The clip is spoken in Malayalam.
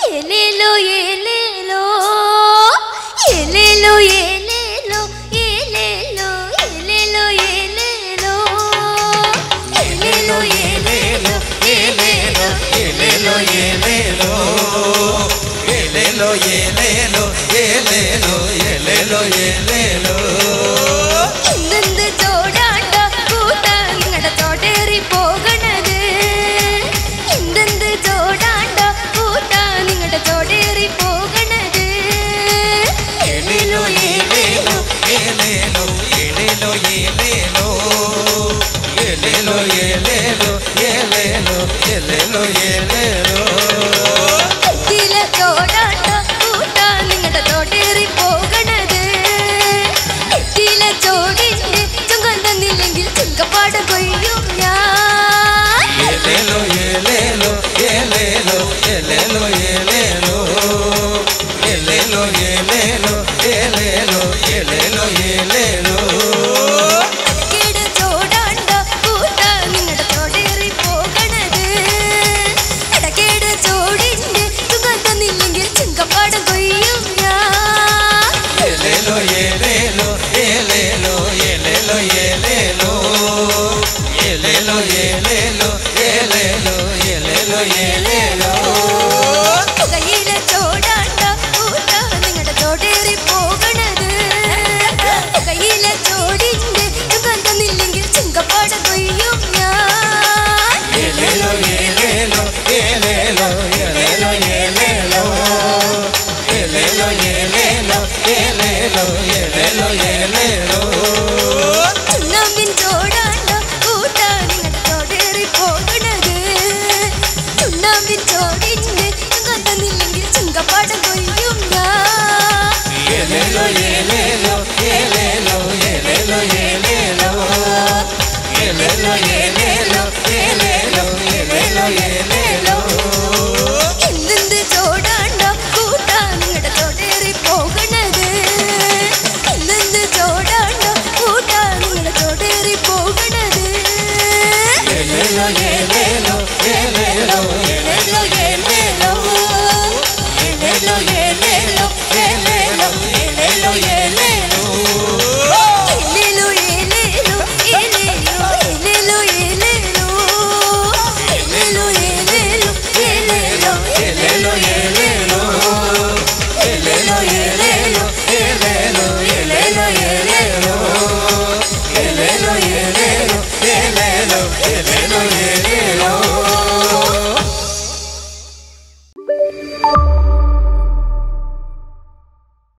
ఏలేలో ఏలేలో ఏలేలో ఏలేలో ఏలేలో ఏలేలో ఏలేలో ఏలేలో ఏలేలో ఏలేలో ఏలేలో ఏలేలో ఏలేలో ఏలేలో ఏలేలో ఏలేలో ఏలేలో ഇന്നെന്ത് ചോടാണ്ട കൂട്ടാ നിങ്ങളുടെ ചോടേറി പോകണത് ഇന്നെന്ത് ചോടാണ്ട കൂട്ടാ നിങ്ങളുടെ ചോടേറി പോകണത് ഏലേലോ ഏലേലോ ഏലേലോ ഏലേലോ ഏലേലോ ഏലേലോ ഏലേലോ ഏലേലോ ഏലേലോ ഏലേലോ ഇതിലെ ചോടാണ്ട കൂട്ടാ നിങ്ങളുടെ ചോടേറി പോകണത് ഇതിലെ ചോടിന്റെ ചുങ്കം തന്നില്ലെങ്കിൽ ചുങ്കപ്പാട് കൊയ്യും ഞാൻ ഏലേലോ ഏലേലോ ഏലേലോ ഏലേലോ ഏലേലോ ഏലേലോ ഏലേലോ ഏലേലോ ഏലേലോ ഏലേലോ കേട് ചോടാണ്ട കൂട്ടാ നിങ്ങളുടെ ചോടേറി പോകണത് ഇടക്കേട് ചോടിന്റെ ചുങ്കം തന്നില്ലെങ്കിൽ ചുങ്കപ്പാട് കൊയ്യും ഞാൻ ഏലേലോ ഏലേലോ ഏലേലോ ഏലേലോ ഏലേലോ ഏലേലോ ഏലേലോ ഏലേലോ ഏലേലോ ഏലേലോ പുകയിലെ ചോടാണ്ട കൂട്ടാ നിങ്ങളുടെ ചോടേറി പോകണത് പുകയിലെ ചോടിന്റെ ചുങ്കം തന്നില്ലെങ്കിൽ ചുങ്കപ്പാട് കൊയ്യും ഞാൻ ഏലേലോ ഏലേലോ ഏലേലോ ഏലേലോ ഏലേലോ ഏലേലോ ഏലേലോ ഏലേലോ ഏലേലോ ഏലേലോ ചുണ്ണാമ്പിൻ ചോടാണ്ട കൂട്ടാ നിങ്ങളുടെ ചോടേറി പോകണത് ചുണ്ണാമ്പിൻ ചോടിന്റെ ചുങ്കം തന്നില്ലെങ്കിൽ ചുങ്കപ്പാട് കൊയ്യും ഞാൻ ഏലേലോ ഏലേലോ ഏലേലോ ഏലേലോ ഏലേലോ ഏലേലോ ഏലേലോ ഏലേലോ ഏലേലോ ഏലേലോ എന്തെന്ത് ചോടാണ്ട കൂട്ടാ നിങ്ങളുടെ ചോടേറി പോകണത് എന്തെന്ത് ചോടാണ്ട കൂട്ടാ നിങ്ങളുടെ ചോടേറി പോകണത് ഏലേലോ ഏലേലോ ഏലേലോ